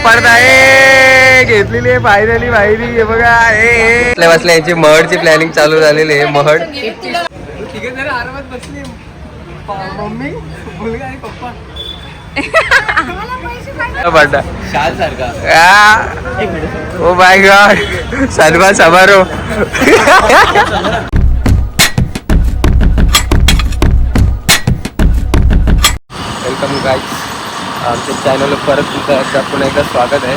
पडदा घेतलेली आहे फायनली बाहेरी. हे बघा बसल्या बसल्या यांची महडची प्लॅनिंग चालू झालेली आहे. महड आरामात बसली मम्मी मुलगा आणि पप्पा. पडदा शाल सारखा. ओ माय गॉड सन्मान समारोह. वेलकम गाईज, आमच्या चॅनलवर परत तुमचं पुन्हा एकदा स्वागत आहे.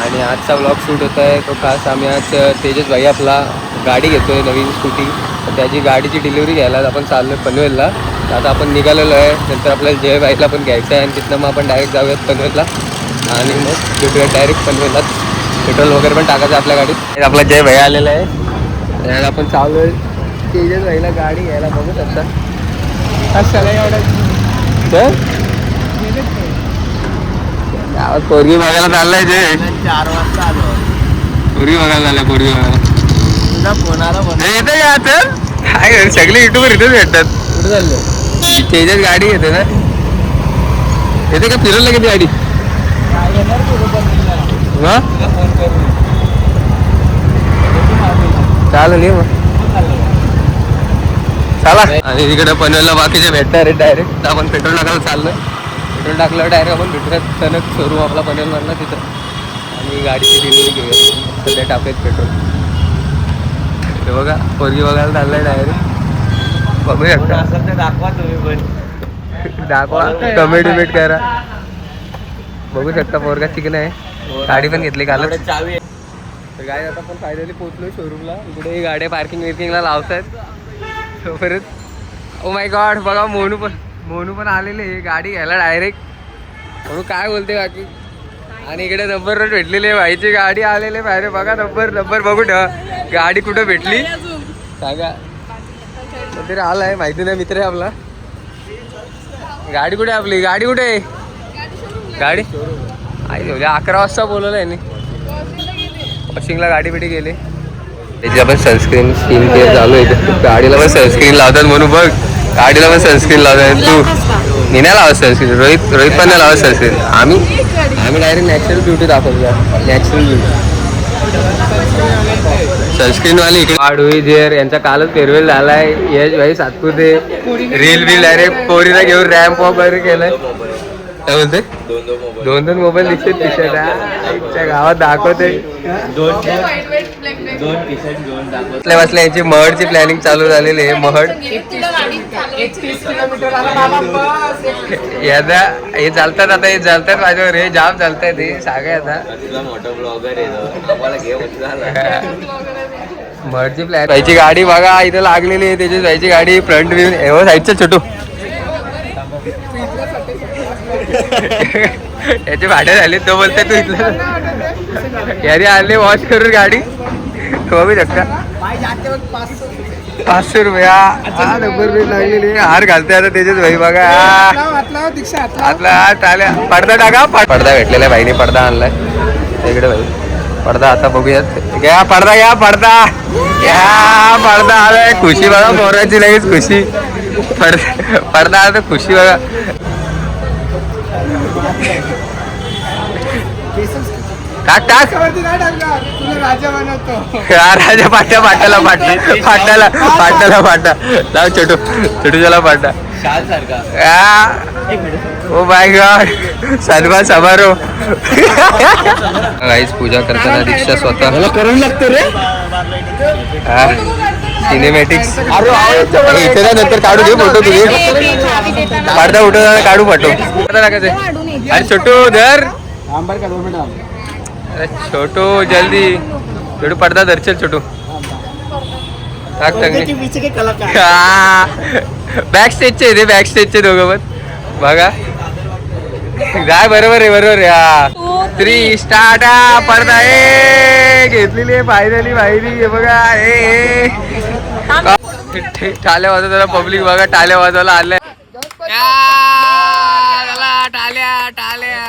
आणि आजचा व्लॉग शूट होत आहे तो खास आम्ही आज तेजस भाई आपला गाडी घेतो आहे नवीन स्कूटी. तर त्याची गाडीची डिलिव्हरी घ्यायला आपण चाललो आहे पनवेलला. तर आता आपण निघालेलो आहे. नंतर आपल्याला जय भाईला पण घ्यायचं आहे आणि तिथनं मग आपण डायरेक्ट जाऊयात पनवेलला आणि मग भेटूया डायरेक्ट पनवेलला. पेट्रोल वगैरे पण टाकायचं आपल्या गाडीत. आपला जय भाई आलेला आहे. त्याला आपण चालू आहे तेजस भाईला गाडी घ्यायला. बघू शकता कशाला एवढं तर पोरगी बघायला चाललाय जे 4 वाजता आलो. पोरगी बघायला झाल्या पोरगी बघायला फोन आला येते का आता काय सगळे युट्यूबर इथेच भेटतात. कुठे चाललं तेजस गाडी येते ना येते का फिरवलं किती गाडी चालेल ये मग चला. आणि तिकडे पनवेलला बाकीचे भेटणार आहे डायरेक्ट. आपण पेट्रोल टाकायला चाललोय. पेट्रोल टाकल्यावर डायरेक्ट आपण भेटूयात टनक शोरूम आपला पनवेलमधला तिथं आणि गाडीची डिलिव्हरी घेऊया. सध्या टाकूयात पेट्रोल. हे बघा पोरगी बघायला चाललंय डायरेक्ट. बघू शकता दाखवा तुम्ही पण दाखवा कमेंट बिमेंट करा. बघू शकता पोरगा चिकन आहे. गाडी पण घेतली कालच. तर गाडी आता आपण फायनली पोहोचलो शोरूमला. इकडे ही गाड्या पार्किंग विर्किंगला लावतात परत. ओ माय गॉड बघा मोनू पण आलेले गाडी घ्यायला डायरेक्ट. म्हणून काय बोलते बाकी. आणि इकडे नंबर भेटलेली आहे भाईची गाडी आलेली बाहेर. बघा नंबर बघू ठेवा. गाडी कुठं भेटली सांगा. तरी आलाय माहिती नाही मित्र आहे आपला. गाडी कुठे आपली गाडी कुठे आहे गाडी आई 11 वाजता बोलवलं आहे. वॉशिंगला गाडी बिडी गेली. त्याची आपण सनस्क्रीन स्किन केअर चालू आहे. गाडीला पण सनस्क्रीन लावतात म्हणून बघ. गाडीला पण सनस्क्रीन लावतात. तू मी नाही लावत सनस्क्रीन. रोहित पण नाही लावत सनस्क्रीन. आम्ही डायरेक्ट नॅचरल ब्युटी दाखवतो. नॅचरल ब्युटी सनस्क्रीनवाली इकडे वाढोई जेर यांचा कालच फेअरवेल झालाय. यश भाई सातपुते रील बिल डायरेक्ट पोरीला घेऊन रॅम्प वगैरे केलाय. काय बोलते 2 मोबाईल दिसते. टी शर्ट गावात दाखवते. 2 टी-शर्ट घेऊन बसल्या बसल्या यांची महडची प्लॅनिंग चालू झालेली आहे. महड यादा हे चालतात. आता हे चालतात माझ्यावर. हे जाम चालतात. हे सांगा आता मोठा ब्लॉगर महडची प्लॅन. भाईची गाडी बघा इथं लागलेली आहे. त्याची भाईची गाडी फ्रंट व्ह्यू एवढं साईडचं छोटू याचे भाडे झाले. तो बोलते तू इथलं यारी आले वॉश करून गाडी. बघू शकता 500 रुपये नंबर बिल लागलेली. हार घालते आता त्याच्याच भाई बघा. आतला टाल्या पडदा टाका. पडदा भेटलेला भाईने पडदा आणलाय इकडे भाई. पडदा आता बघूयात. घ्या पडदा घ्या पडदा आलाय. खुशी बघा मोराची लगेच खुशी. पडदा आला तर खुशी बघा. टाक राजा पाट्याला पाटा लाव छोटूच्याला पाटा. ओ माय गॉड सन्मान समारोह. गाईज पूजा करताना दीक्षा स्वतः करून लागतो रे. सिनेमॅटिक्स इथे नंतर काढू दे फोटो. तुझे पडदा उठवताना काढू फोटो. टाकायचे. अरे छोटू धर. अरे छोटू जल्दी. छोटू पडदा धरचल छोटू. बॅक स्टेजचे ते बॅक स्टेजचे दोघं पण बघा. काय बरोबर आहे. 3 स्टार्ट. पडदा घेतलेली आहे फायनली बाहेरी. हे बघा टाल्या वाजवताना पब्लिक बघा. टाल्या वाजवायला आल्या. टाल्या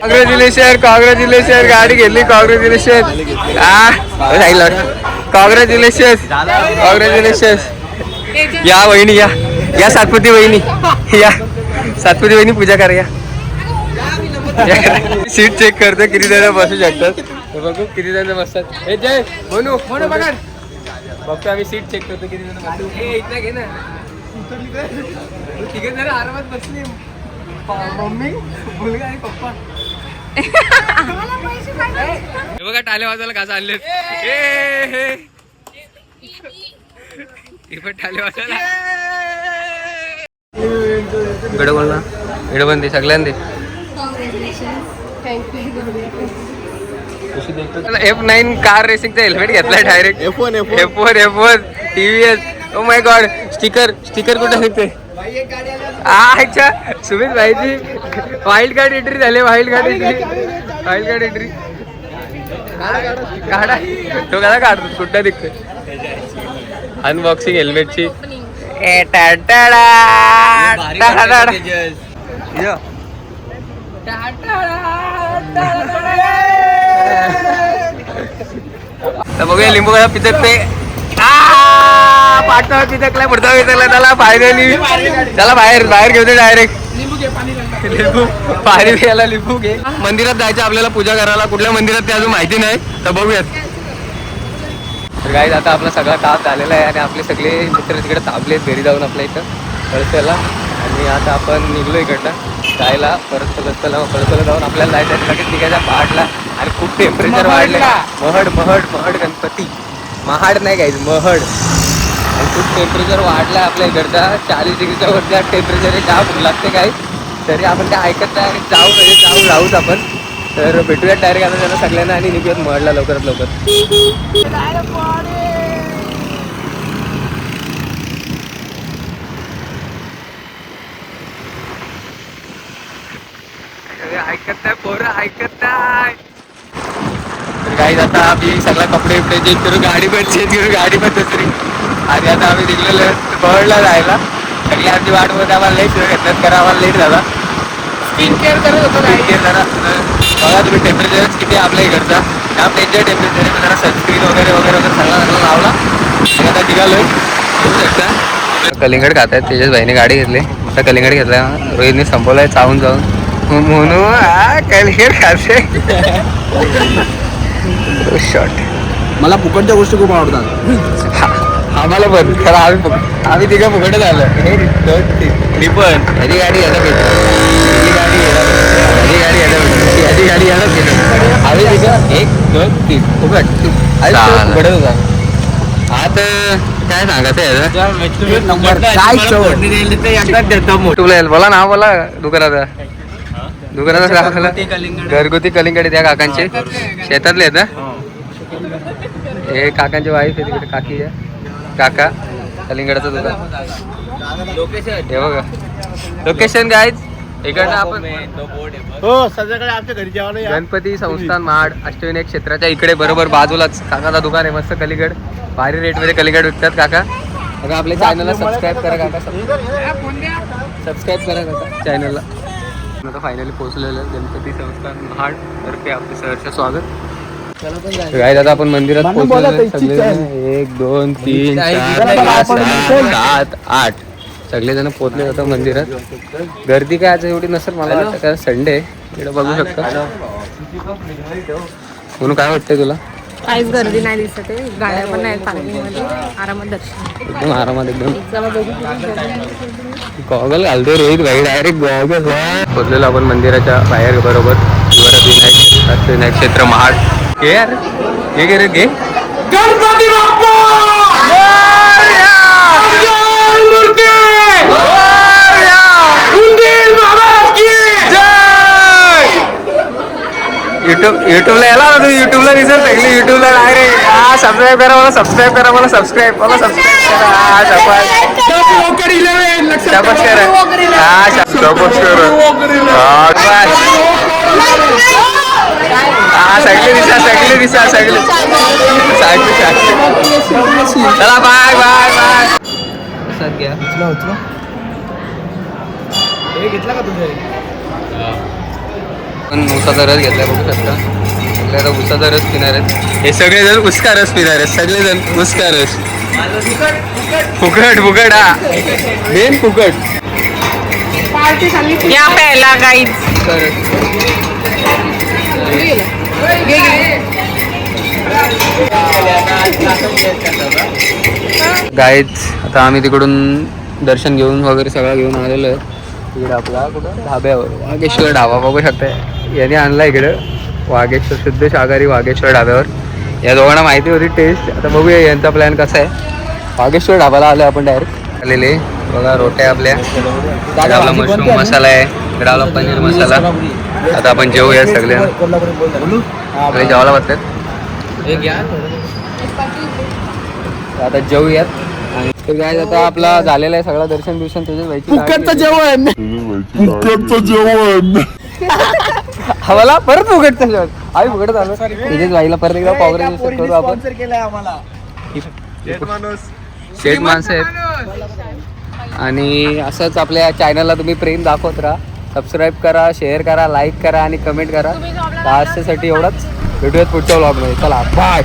कॉंग्रॅच्युलेशन गाडी घेतली. कॉंग्रॅच्युलेशन या वहिनी या. या सातपुती वहिनी, या सातपुती वहिनी पूजा करा या. सीट चेक करतो किती जण बसू शकतात. बघू किती जण बसतात. हे जय म्हणू बघा बघतो आम्ही सीट चेक करतो किती जण बसतात. इथं घे ना तिघे जण आरामात बसली. मम्मी मुलगा आणि पप्पा. हे बघा टाल्या वाजायला का चालले. हे पण टाल्या वाजायला इकडे बोल ना. इकडे पण दे सगळ्यांना दे. F9 कार रेसिंगचा हेल्मेट घेतलाय direct. F1 TVS. Oh my God. Sticker कुठे निघते. अच्छा सुमित भाईची वाईल्ड कार्ड एंट्री झाली. वाईल्ड कार्ड एंट्री काढा. तो कसा काढतो कुठं दिसतोय. अनबॉक्सिंग हेल्मेटची. बघूया लिंबू कसा पिचकते. पाठवा पिचकला पुढचा पिचकला त्याला फायनली. त्याला बाहेर घेऊ दे डायरेक्ट. लिंबू पाणी प्यायला लिंबू घे. मंदिरात जायचं आपल्याला पूजा करायला. कुठल्या मंदिरात ते अजून माहिती नाही तर बघूयात. तर गाईज आता आपला सगळा काम झालेला आहे आणि आपले सगळे मित्र तिकडे थांबलेत घरी जाऊन आपल्या इथं कळसाला. आणि आता आपण निघलो इकडनं जायला परत कळसाला जाऊन आपल्याला जायचं आहे लगेच निघायच्या पहाडला. आणि खूप टेम्परेचर वाढले. महड गणपती. महाड नाही गाईज महड. आणि खूप टेम्परेचर वाढला आपल्या इकडचा. 40 डिग्रीच्या वरती टेम्परेचर आहे. जाम लागते काय तरी आपण काय ऐकत नाही. जाऊ राहूच आपण. तर भेटूयात डायरेक्ट आता त्यांना सगळ्यांना आणि निघूयात महडला लवकरात लवकर. ऐकत नाही पोरं ऐकत नाही. तर गाईज आता आम्ही सगळा कपडे चेंज करू. गाडी पण दुसरी. आणि आता आम्ही निघलेलो महडला जायला. सगळी आमची वाट मध्ये आम्हाला लेट घेतल्यात करा. आम्हाला लेट झाला. स्किन केअर करत होतो. जरा बघा तुम्ही टेम्परेचर किती आपल्या इकडचा. त्या डेंजर टेम्परेचर आहे. जरा सनस्क्रीन वगैरे सगळा लावला. आणि आता निघालोय बघू शकता. कलिंगड खात आहेत. तेजस भाईने गाडी घेतली. आता कलिंगड घेतला. रोहितने संपवलाय चावून जाऊन. म्हणून कलिंगड खाते. शॉर्ट. मला फुकटच्या गोष्टी खूप आवडतात. आम्हाला पण खरं आम्ही तिघं फुकटच आलं. मी पण ह्याची गाडी यायला भेटली. आम्ही तिघं 1 2 3 फुकट होता. आता काय सांगायचं बोला ना. बोला दुकानाचा घरगुती कलिंगड त्या काकांचे शेतातले आहेत. हे काकांची वाईफ आहे तिकडे. काकी आहे काका. कलिंगडाचं दुकान. हे बघा लोकेशन गाईज. इकडनं आपण संध्याकाळी आमच्या घरी जेवायला. गणपती संस्थान महाड अष्टविनायक क्षेत्राच्या इकडे बरोबर बाजूलाच काकाचा दुकान आहे. मस्त कलिंगड भारी रेटमध्ये कलिंगड विकतात काका. आता आपल्या चॅनलला सबस्क्राईब करा काका. सबस्क्राईब करा काका चॅनलला. आता फायनली पोहोचलेलं गणपती संस्थान महाड तर्फे आपले सहर्ष स्वागत. काय दादा आपण मंदिरात पोहोचलो. 1 2 3 4 5 6 7 8 सगळेजण पोहोचले होते मंदिरात. गर्दी काय आज एवढी नसेल मला वाटतं कारण संडे इकडे बघू शकता. म्हणून काय वाटतंय तुला. काहीच गर्दी नाही दिसत आहे. गाड्या पण नाही पार्किंगमध्ये. आरामात दर्शन एकदम आरामात. एकदम गॉगल घालतोय रोहित भाई डायरेक्ट गॉगल. पोहोचलेलो आपण मंदिराच्या बाहेर बरोबर. विनायक क्षेत्र महाड. घे यार घे रे गणपती बाप्पा. युट्यूबला याला ना तू. युट्यूबला दिसेल सगळी. युट्यूबला डायरेक्ट सबस्क्राईब करा मला. सबस्क्राईब करा. सबस्क्राईब करा. सगळे दिसा सगळे. चला बाय बाय बाय. प्रसाद घ्या. घेतला का तुझे. पण उसाचा रस घेतलाय बघू शकता. आपल्याला उसाचा रस पिणार आहेत. हे सगळेजण उसका रस पिणार आहेत. सगळेजण उसका रस. फुकट फुकट हा मेन फुकट. या प्यायला गाईज. गाईज आता आम्ही तिकडून दर्शन घेऊन वगैरे सगळं घेऊन आलेलो आहे. तिकडे आपला कुठं धाब्यावर वागेश्वर ढाबा बघू शकताय. याने आणला इकडं वागेश्वर शुद्ध शाकाहारी वागेश्वर ढाब्यावर. या दोघांना माहिती होती टेस्ट. आता बघूया यांचा प्लॅन कसा आहे. वागेश्वर ढाबाला आलो आपण डायरेक्ट. आलेले बघा रोट्या आपल्या. इकडे आपला मशरूम मसाला आहे. इकडे आपला पनीर मसाला. आता आपण जेवूया सगळे जेवायला बसतात. आता जेवूयात. आणि काय आता आपला झालेला आहे सगळं दर्शन बिर्शन त्याच्याच व्हायची जेवण आम्हाला परत फुकटचं जेवण. आम्ही फुकट आलो त्याच्याच व्हायला परत एकदा पावरे करू आपण. शेठ माणसं आहेत. आणि असंच आपल्या चॅनलला तुम्ही प्रेम दाखवत राहा. सबस्क्राईब करा, शेअर करा, लाईक करा आणि कमेंट करा. त्यासाठी एवढंच. भेटूयात पुढच्या व्लॉगमध्ये. चला बाय.